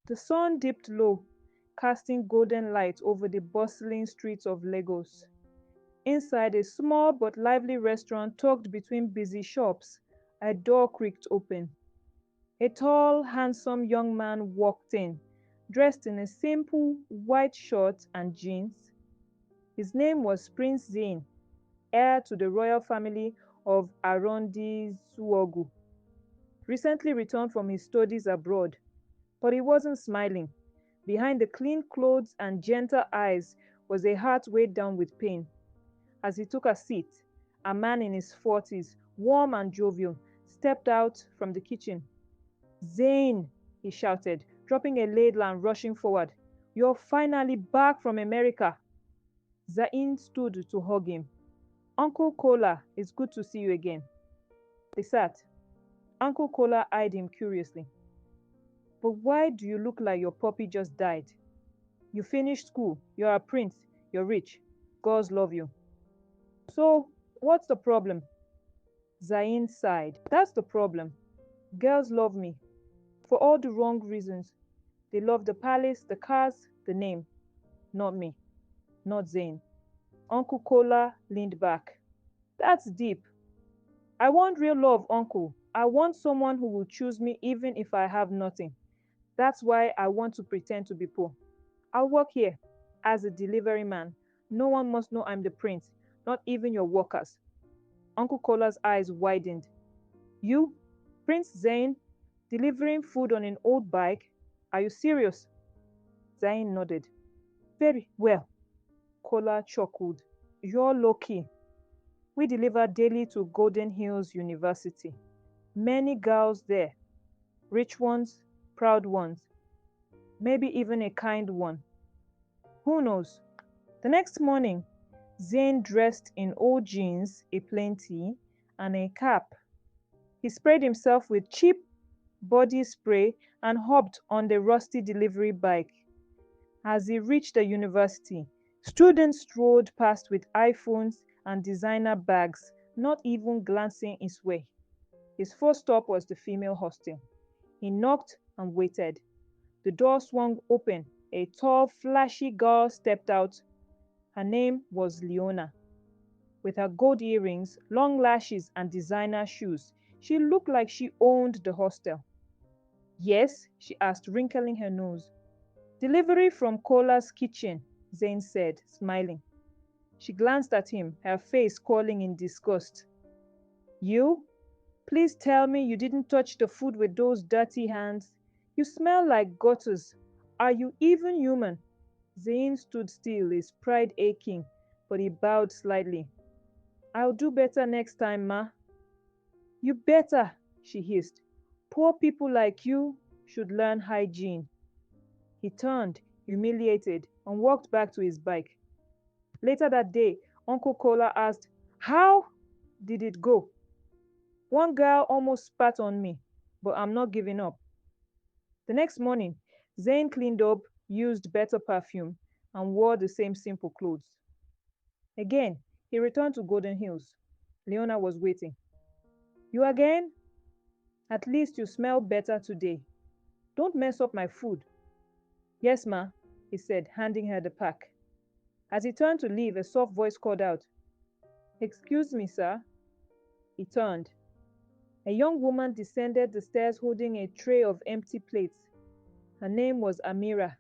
The sun dipped low, casting golden light over the bustling streets of Lagos. Inside a small but lively restaurant tucked between busy shops, a door creaked open. A tall, handsome young man walked in, dressed in a simple white shirt and jeans. His name was Prince Zain, heir to the royal family of Arondizuogu, recently returned from his studies abroad. But he wasn't smiling. Behind the clean clothes and gentle eyes was a heart weighed down with pain. As he took a seat, a man in his 40s, warm and jovial, stepped out from the kitchen. "Zane," he shouted, dropping a ladle and rushing forward. "You're finally back from America." Zain stood to hug him. "Uncle Kola, it's good to see you again." They sat. Uncle Kola eyed him curiously. "But why do you look like your puppy just died? You finished school, you're a prince, you're rich, girls love you. So, what's the problem?" Zain sighed. "That's the problem. Girls love me, for all the wrong reasons. They love the palace, the cars, the name. Not me, not Zain." Uncle Kola leaned back. "That's deep. I want real love, Uncle. I want someone who will choose me even if I have nothing. That's why I want to pretend to be poor. I'll work here as a delivery man. No one must know I'm the prince, not even your workers." Uncle Kola's eyes widened. "You, Prince Zain, delivering food on an old bike? Are you serious?" Zain nodded. "Very well." Kola chuckled. "You're lucky. We deliver daily to Golden Hills University. Many girls there, rich ones, proud ones, maybe even a kind one. Who knows?" The next morning, Zain dressed in old jeans, a plain tee, and a cap. He sprayed himself with cheap body spray and hopped on the rusty delivery bike. As he reached the university, students strolled past with iPhones and designer bags, not even glancing his way. His first stop was the female hostel. He knocked and waited. The door swung open. A tall, flashy girl stepped out. Her name was Leona. With her gold earrings, long lashes, and designer shoes, she looked like she owned the hostel. "Yes?" she asked, wrinkling her nose. "Delivery from Kola's kitchen," Zane said, smiling. She glanced at him, her face curling in disgust. "You? Please tell me you didn't touch the food with those dirty hands. You smell like gutters. Are you even human?" Zane stood still, his pride aching, but he bowed slightly. "I'll do better next time, ma." "You better," she hissed. "Poor people like you should learn hygiene." He turned, humiliated, and walked back to his bike. Later that day, Uncle Kola asked, "How did it go?" "One girl almost spat on me, but I'm not giving up." The next morning, Zane cleaned up, used better perfume, and wore the same simple clothes. Again, he returned to Golden Hills. Leona was waiting. "You again? At least you smell better today. Don't mess up my food." "Yes, ma," he said, handing her the pack. As he turned to leave, a soft voice called out, "Excuse me, sir." He turned. A young woman descended the stairs holding a tray of empty plates. Her name was Amirah.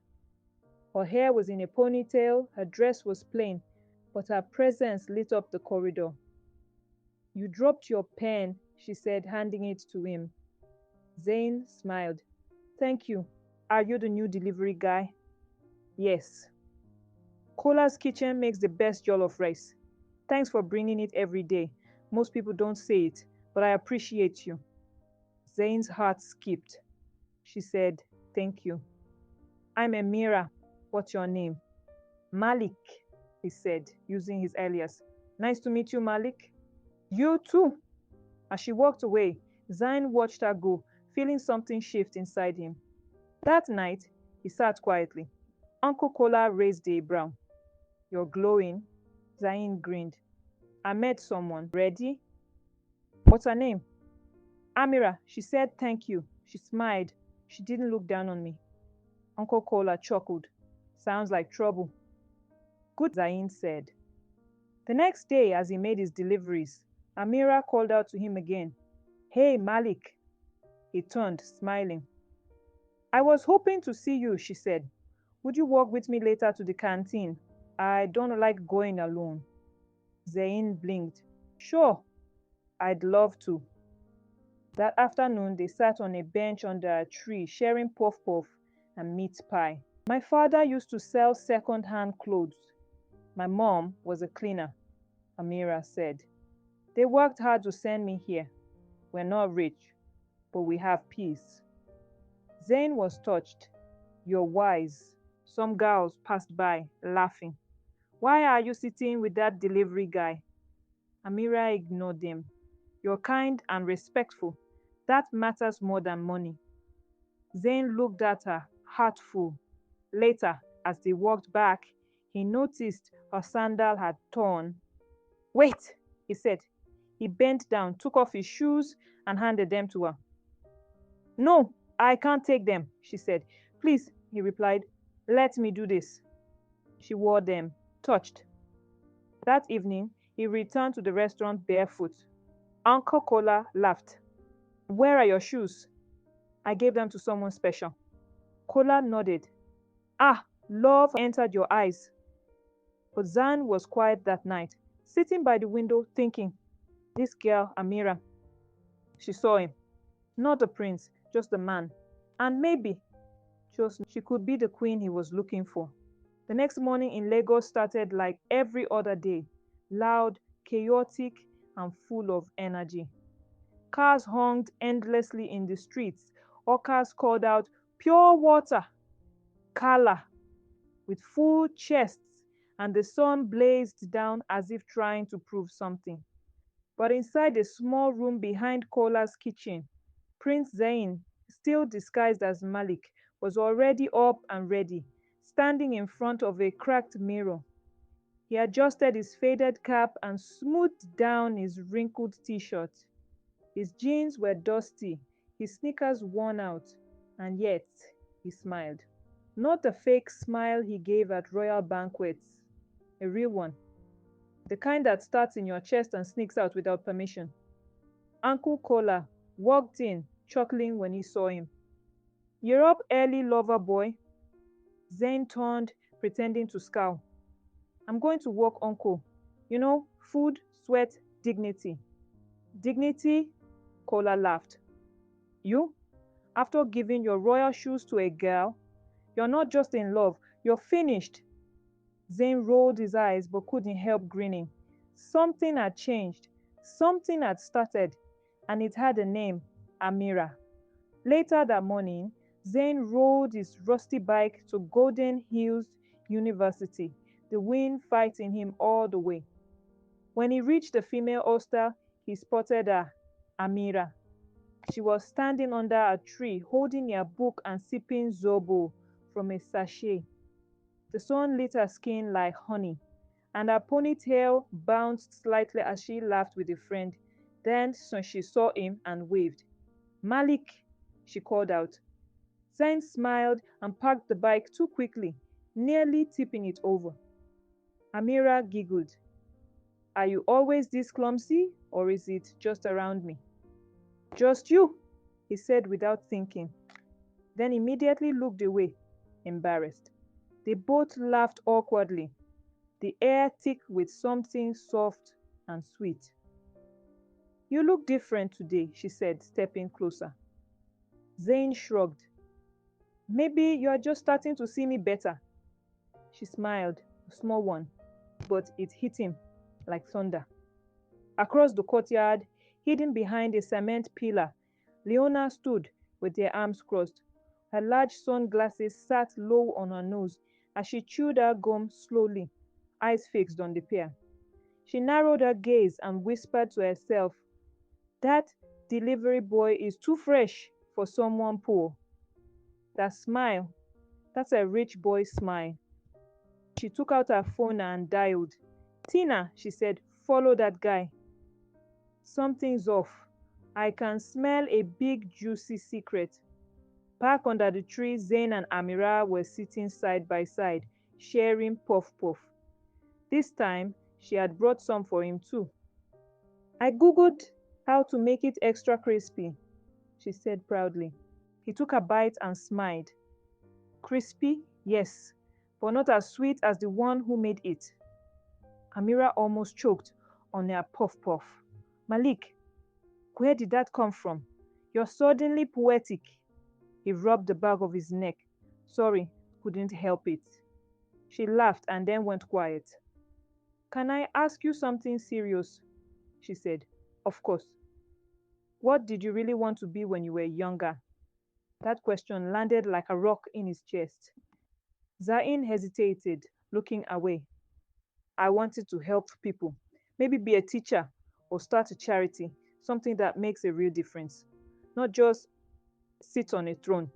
Her hair was in a ponytail, her dress was plain, but her presence lit up the corridor. "You dropped your pen," she said, handing it to him. Zane smiled. "Thank you. Are you the new delivery guy?" "Yes." "Kola's kitchen makes the best jollof rice. Thanks for bringing it every day. Most people don't say it, but I appreciate you." Zane's heart skipped. She said, "Thank you." "I'm Amirah. What's your name?" "Malik," he said, using his alias. "Nice to meet you, Malik." "You too." As she walked away, Zain watched her go, feeling something shift inside him. That night, he sat quietly. Uncle Kola raised a brow. "You're glowing." Zain grinned. "I met someone. Ready?" "What's her name?" "Amirah. She said thank you." She smiled. "She didn't look down on me." Uncle Kola chuckled. Sounds like trouble. Good, Zain said. The next day, as he made his deliveries, Amirah called out to him again. Hey, Malik. He turned, smiling. I was hoping to see you, she said. Would you walk with me later to the canteen? I don't like going alone. Zain blinked. Sure, I'd love to. That afternoon, they sat on a bench under a tree, sharing puff puff and meat pie. My father used to sell second-hand clothes. My mom was a cleaner, Amirah said. They worked hard to send me here. We're not rich, but we have peace. Zain was touched. You're wise. Some girls passed by, laughing. Why are you sitting with that delivery guy? Amirah ignored them. You're kind and respectful. That matters more than money. Zain looked at her, heart full. Later, as they walked back, he noticed her sandal had torn. Wait, he said. He bent down, took off his shoes, and handed them to her. No, I can't take them, she said. Please, he replied, let me do this. She wore them, touched. That evening, he returned to the restaurant barefoot. Uncle Kola laughed. Where are your shoes? I gave them to someone special. Kola nodded. Ah, love entered your eyes. But Zan was quiet that night, sitting by the window thinking, this girl, Amirah. She saw him. Not the prince, just the man. And maybe, just she could be the queen he was looking for. The next morning in Lagos started like every other day, loud, chaotic, and full of energy. Cars honked endlessly in the streets. Hawkers called out, pure water, Kala, with full chests, and the sun blazed down as if trying to prove something. But inside a small room behind Kola's kitchen, Prince Zain, still disguised as Malik, was already up and ready, standing in front of a cracked mirror. He adjusted his faded cap and smoothed down his wrinkled t-shirt. His jeans were dusty, his sneakers worn out, and yet he smiled. Not the fake smile he gave at royal banquets, a real one. The kind that starts in your chest and sneaks out without permission. Uncle Kola walked in, chuckling when he saw him. You're up early, lover boy. Zain turned, pretending to scowl. I'm going to work, uncle. You know, food, sweat, dignity. Dignity? Kola laughed. You? After giving your royal shoes to a girl? You're not just in love, you're finished. Zain rolled his eyes but couldn't help grinning. Something had changed. Something had started. And it had a name, Amirah. Later that morning, Zain rode his rusty bike to Golden Hills University, the wind fighting him all the way. When he reached the female hostel, he spotted her, Amirah. She was standing under a tree, holding a book and sipping zobo from a sachet. The sun lit her skin like honey, and her ponytail bounced slightly as she laughed with a friend. Then she saw him and waved. Malik, she called out. Zain smiled and parked the bike too quickly, nearly tipping it over. Amirah giggled. Are you always this clumsy, or is it just around me? Just you, he said without thinking, then immediately looked away, embarrassed. They both laughed awkwardly, the air thick with something soft and sweet. You look different today, she said, stepping closer. Zain shrugged. Maybe you're just starting to see me better. She smiled, a small one, but it hit him like thunder. Across the courtyard, hidden behind a cement pillar, Leona stood with her arms crossed. Her large sunglasses sat low on her nose as she chewed her gum slowly, eyes fixed on the pair. She narrowed her gaze and whispered to herself, that delivery boy is too fresh for someone poor. That smile, that's a rich boy's smile. She took out her phone and dialed. Tina, she said, follow that guy. Something's off. I can smell a big juicy secret. Back under the tree, Zain and Amirah were sitting side by side, sharing puff puff. This time, she had brought some for him too. I googled how to make it extra crispy, she said proudly. He took a bite and smiled. Crispy? Yes, but not as sweet as the one who made it. Amirah almost choked on her puff puff. Malik, where did that come from? You're suddenly poetic. He rubbed the back of his neck. Sorry, couldn't help it. She laughed and then went quiet. Can I ask you something serious? She said. Of course. What did you really want to be when you were younger? That question landed like a rock in his chest. Zain hesitated, looking away. I wanted to help people. Maybe be a teacher or start a charity, something that makes a real difference. Not just sit on a throne.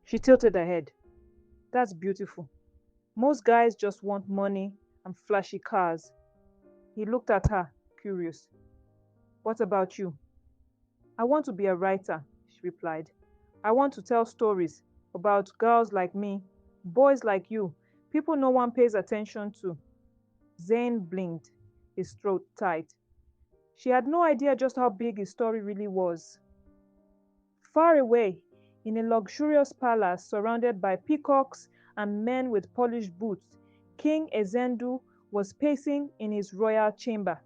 She tilted her head. That's beautiful. Most guys just want money and flashy cars. He looked at her, curious. What about you? I want to be a writer, she replied. I want to tell stories about girls like me, boys like you, people no one pays attention to. Zane blinked, his throat tight. She had no idea just how big his story really was. Far away, in a luxurious palace surrounded by peacocks and men with polished boots, King Ezendu was pacing in his royal chamber.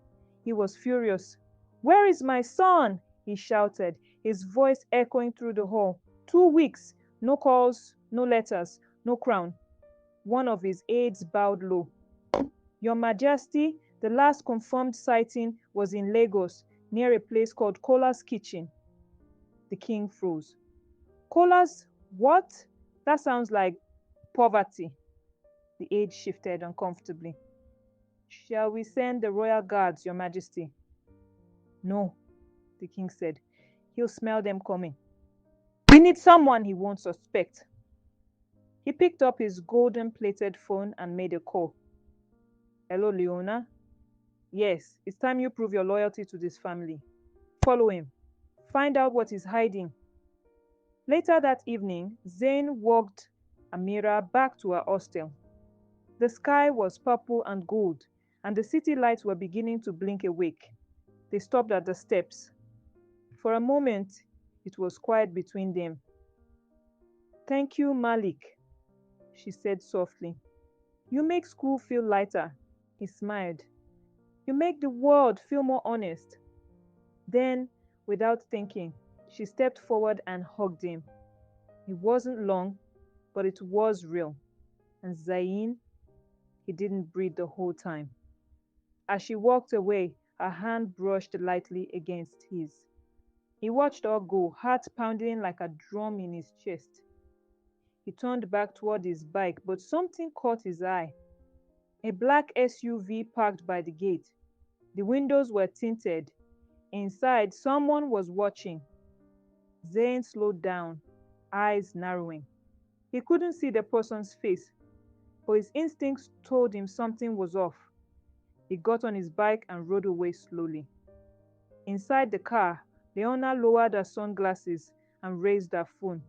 He was furious. Where is my son? He shouted, his voice echoing through the hall. 2 weeks, no calls, no letters, no crown. One of his aides bowed low. Your Majesty, the last confirmed sighting was in Lagos, near a place called Kola's Kitchen. The king froze. Kola's what? That sounds like poverty. The aide shifted uncomfortably. Shall we send the royal guards, Your Majesty? No, the king said. He'll smell them coming. We need someone he won't suspect. He picked up his golden-plated phone and made a call. Hello, Leona? Yes, it's time you prove your loyalty to this family. Follow him. Find out what he's hiding. Later that evening, Zain walked Amirah back to her hostel. The sky was purple and gold, and the city lights were beginning to blink awake. They stopped at the steps. For a moment, it was quiet between them. Thank you, Malik, she said softly. You make school feel lighter. He smiled. You make the world feel more honest. Then, without thinking, she stepped forward and hugged him. It wasn't long, but it was real. And Zayn, he didn't breathe the whole time. As she walked away, her hand brushed lightly against his. He watched her go, heart pounding like a drum in his chest. He turned back toward his bike, but something caught his eye. A black SUV parked by the gate. The windows were tinted. Inside, someone was watching. Zayn slowed down, eyes narrowing. He couldn't see the person's face, but his instincts told him something was off. He got on his bike and rode away slowly. Inside the car, Leona lowered her sunglasses and raised her phone.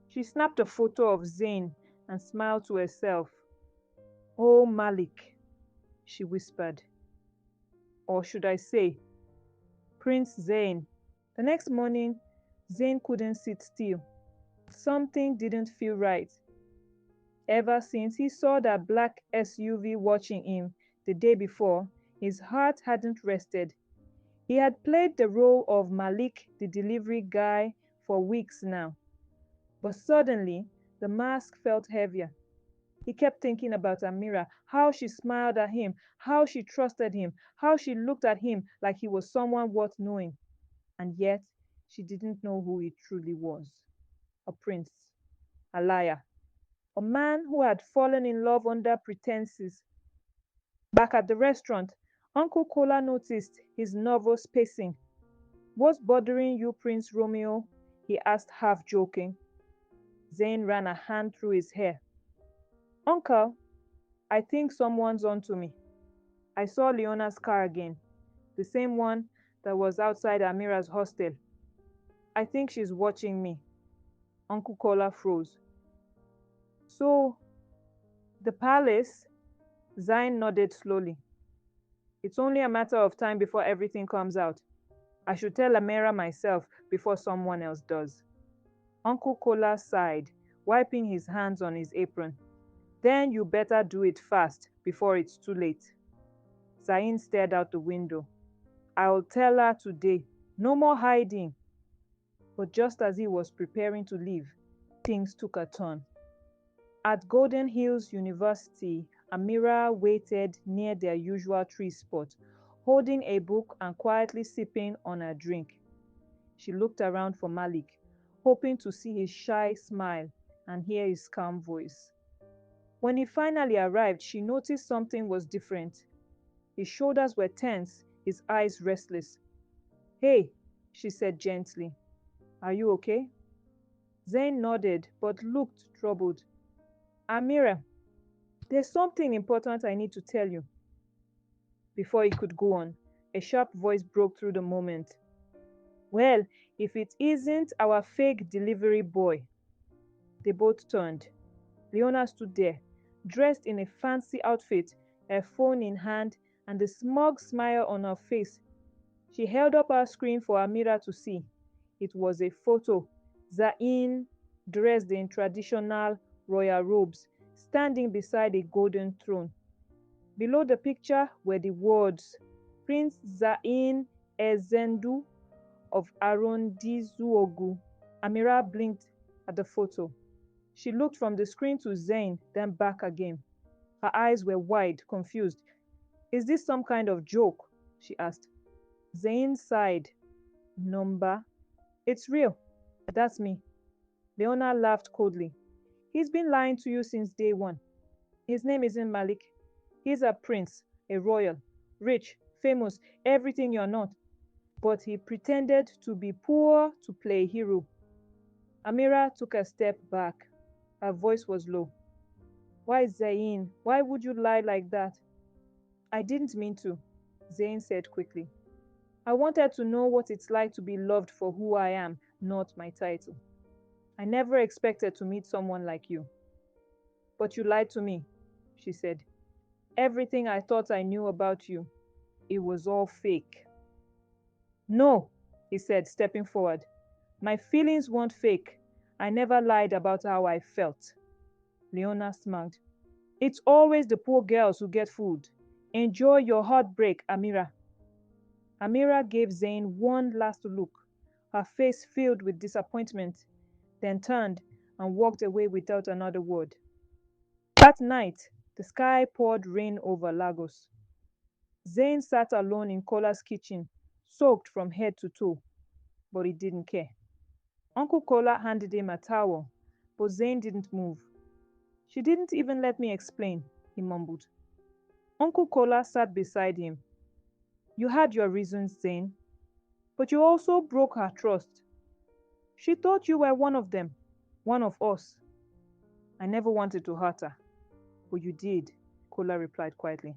She snapped a photo of Zayn and smiled to herself. Oh, Malik, she whispered. Or should I say, Prince Zayn. The next morning, Zayn couldn't sit still. Something didn't feel right. Ever since he saw that black SUV watching him the day before, his heart hadn't rested. He had played the role of Malik, the delivery guy, for weeks now. But suddenly, the mask felt heavier. He kept thinking about Amirah, how she smiled at him, how she trusted him, how she looked at him like he was someone worth knowing. And yet, she didn't know who he truly was. A prince, a liar, a man who had fallen in love under pretenses. Back at the restaurant, Uncle Kola noticed his nervous pacing. What's bothering you, Prince Romeo? He asked, half joking. Zane ran a hand through his hair. Uncle, I think someone's onto me. I saw Leona's car again, the same one that was outside Amirah's hostel. I think she's watching me. Uncle Kola froze. So, the palace? Zain nodded slowly. It's only a matter of time before everything comes out. I should tell Amirah myself before someone else does. Uncle Kola sighed, wiping his hands on his apron. Then you better do it fast before it's too late. Zain stared out the window. I'll tell her today. No more hiding. But just as he was preparing to leave, things took a turn. At Golden Hills University, Amirah waited near their usual tree spot, holding a book and quietly sipping on a drink. She looked around for Malik, hoping to see his shy smile and hear his calm voice. When he finally arrived, she noticed something was different. His shoulders were tense, his eyes restless. Hey, she said gently. Are you okay? Zain nodded but looked troubled. Amirah, there's something important I need to tell you. Before he could go on, a sharp voice broke through the moment. Well, if it isn't our fake delivery boy. They both turned. Leona stood there, dressed in a fancy outfit, her phone in hand, and a smug smile on her face. She held up her screen for Amirah to see. It was a photo. Zain, dressed in traditional royal robes, standing beside a golden throne. Below the picture were the words, Prince Zain Ezendu of Arondizuogu. Amirah blinked at the photo. She looked from the screen to Zain, then back again. Her eyes were wide, confused. Is this some kind of joke? She asked. Zain sighed. Number? It's real. That's me. Leona laughed coldly. He's been lying to you since day one. His name isn't Malik. He's a prince, a royal, rich, famous, everything you're not. But he pretended to be poor to play hero. Amirah took a step back. Her voice was low. Why, Zain? Why would you lie like that? I didn't mean to, Zain said quickly. I wanted to know what it's like to be loved for who I am, not my title. I never expected to meet someone like you. But you lied to me, she said. Everything I thought I knew about you, it was all fake. No, he said, stepping forward. My feelings weren't fake. I never lied about how I felt. Leona smiled. It's always the poor girls who get fooled. Enjoy your heartbreak, Amirah. Amirah gave Zain one last look, her face filled with disappointment, then turned and walked away without another word. That night, the sky poured rain over Lagos. Zain sat alone in Kola's kitchen, soaked from head to toe, but he didn't care. Uncle Kola handed him a towel, but Zain didn't move. She didn't even let me explain, he mumbled. Uncle Kola sat beside him. You had your reasons, Zain, but you also broke her trust. She thought you were one of them, one of us. I never wanted to hurt her, but you did, Kola replied quietly.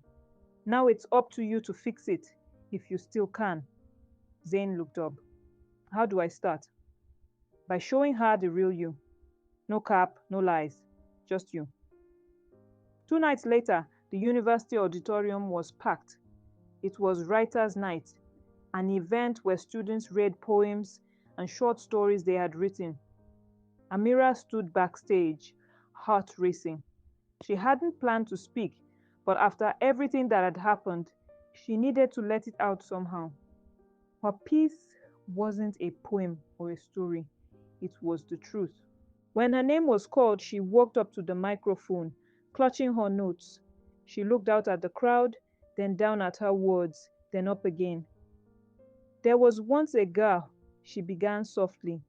Now it's up to you to fix it, if you still can. Zain looked up. How do I start? By showing her the real you. No cap, no lies, just you. 2 nights later, the university auditorium was packed. It was Writers' Night, an event where students read poems and short stories they had written. Amirah stood backstage, heart racing. She hadn't planned to speak, but after everything that had happened, she needed to let it out somehow. Her piece wasn't a poem or a story, it was the truth. When her name was called, she walked up to the microphone, clutching her notes. She looked out at the crowd, then down at her words, then up again. There was once a girl, she began softly,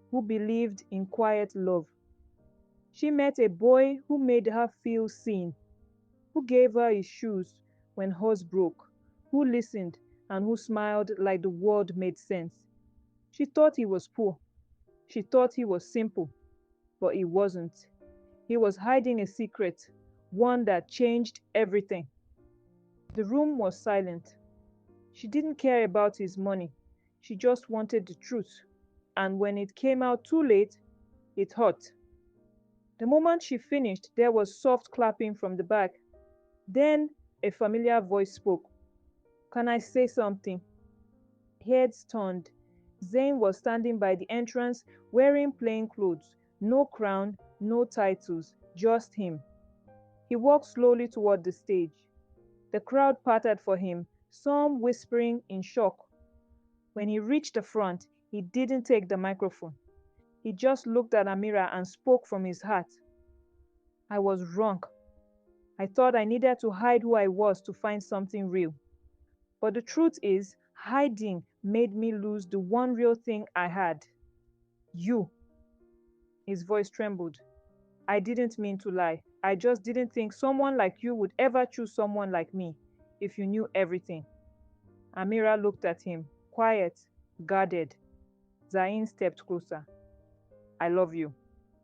who believed in quiet love. She met a boy who made her feel seen, who gave her his shoes when hers broke, who listened and who smiled like the world made sense. She thought he was poor. She thought he was simple, but he wasn't. He was hiding a secret, one that changed everything. The room was silent. She didn't care about his money. She just wanted the truth. And when it came out too late, It hurt. The moment she finished, there was soft clapping from the back. Then a familiar voice spoke. Can I say something? Heads turned. Zane was standing by the entrance wearing plain clothes, no crown, no titles, just him. He walked slowly toward the stage. The crowd parted for him, some whispering in shock. When he reached the front, he didn't take the microphone. He just looked at Amirah and spoke from his heart. I was wrong. I thought I needed to hide who I was to find something real. But the truth is, hiding made me lose the one real thing I had. You. His voice trembled. I didn't mean to lie. I just didn't think someone like you would ever choose someone like me if you knew everything. Amirah looked at him, quiet, guarded. Zain stepped closer. I love you.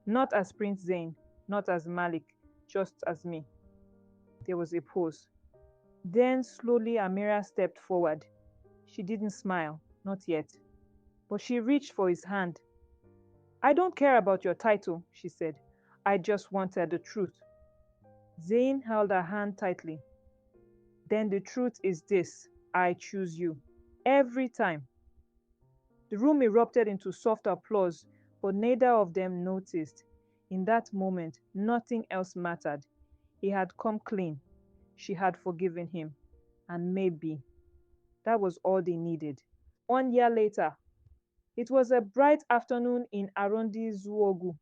Not as Prince Zain, not as Malik, just as me. There was a pause. Then slowly Amirah stepped forward. She didn't smile, not yet, but she reached for his hand. I don't care about your title, she said. I just wanted the truth. Zain held her hand tightly. Then the truth is this: I choose you. Every time. The room erupted into soft applause, but neither of them noticed. In that moment, nothing else mattered. He had come clean. She had forgiven him. And maybe that was all they needed. 1 year later, it was a bright afternoon in Arondizuogu,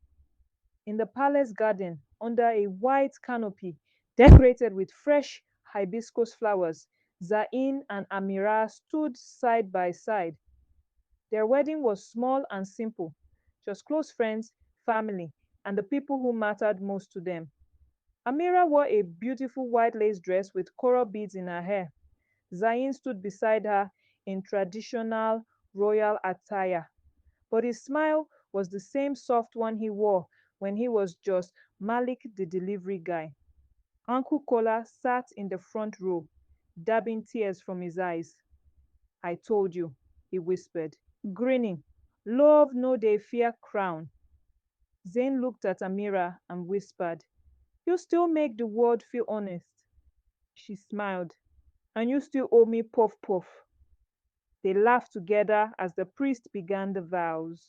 in the palace garden, under a white canopy decorated with fresh hibiscus flowers. Zain and Amirah stood side by side. Their wedding was small and simple, just close friends, family, and the people who mattered most to them. Amirah wore a beautiful white lace dress with coral beads in her hair. Zain stood beside her in traditional royal attire, but his smile was the same soft one he wore when he was just Malik the delivery guy. Uncle Kola sat in the front row, dabbing tears from his eyes. I told you, he whispered, grinning. Love no dey fear crown. Zain looked at Amirah and whispered, you still make the world feel honest. She smiled. And you still owe me puff puff. They laughed together as the priest began the vows.